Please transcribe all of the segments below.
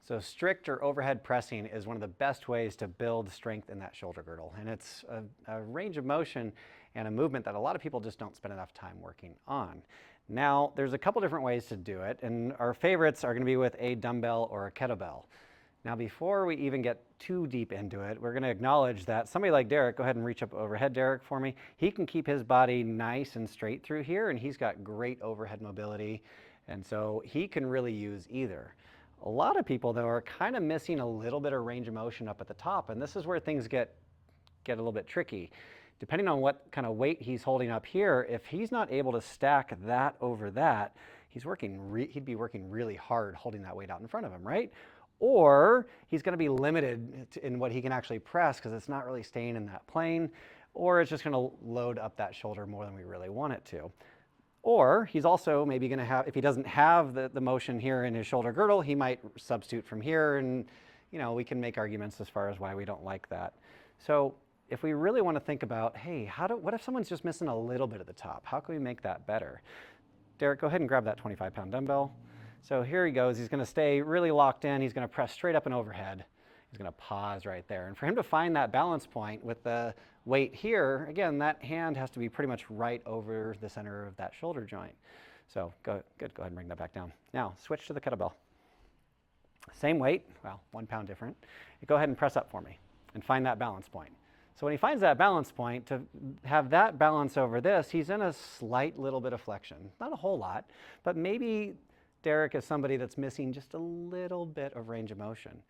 So strict or overhead pressing is one of the best ways to build strength in that shoulder girdle. And it's a range of motion and a movement that a lot of people just don't spend enough time working on. Now, there's a couple different ways to do it, and our favorites are going to be with a dumbbell or a kettlebell. Now, before we even get too deep into it, we're going to acknowledge that somebody like Derek, go ahead and reach up overhead, Derek, for me. He can keep his body nice and straight through here, and he's got great overhead mobility, and so he can really use either. A lot of people, though, are kind of missing a little bit of range of motion up at the top, and this is where things get a little bit tricky. Depending on what kind of weight he's holding up here, if he's not able to stack that over that, he'd be working really hard holding that weight out in front of him, right? Or he's going to be limited in what he can actually press because it's not really staying in that plane, or it's just going to load up that shoulder more than we really want it to. Or he's also maybe going to have, if he doesn't have the motion here in his shoulder girdle, he might substitute from here, and we can make arguments as far as why we don't like that. So if we really want to think about, hey, what if someone's just missing a little bit at the top? How can we make that better? Derek, go ahead and grab that 25-pound dumbbell. So here he goes. He's going to stay really locked in. He's going to press straight up and overhead. He's going to pause right there. And for him to find that balance point with the weight here, again, that hand has to be pretty much right over the center of that shoulder joint. So good. Go ahead and bring that back down. Now switch to the kettlebell. Same weight, well, 1 pound different. Go ahead and press up for me and find that balance point. So when he finds that balance point, to have that balance over this, he's in a slight little bit of flexion. Not a whole lot, but maybe Derek is somebody that's missing just a little bit of range of motion.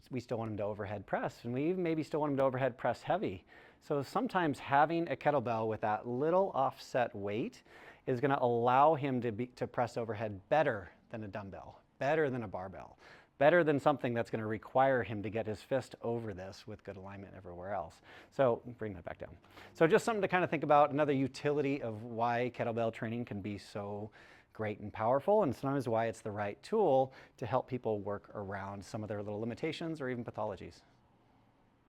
We still want him to overhead press, and we even maybe still want him to overhead press heavy. So sometimes having a kettlebell with that little offset weight is going to allow him to press overhead better than a dumbbell, better than a barbell, better than something that's going to require him to get his fist over this with good alignment everywhere else. So bring that back down. So just something to kind of think about, another utility of why kettlebell training can be so great and powerful, and sometimes why it's the right tool to help people work around some of their little limitations or even pathologies.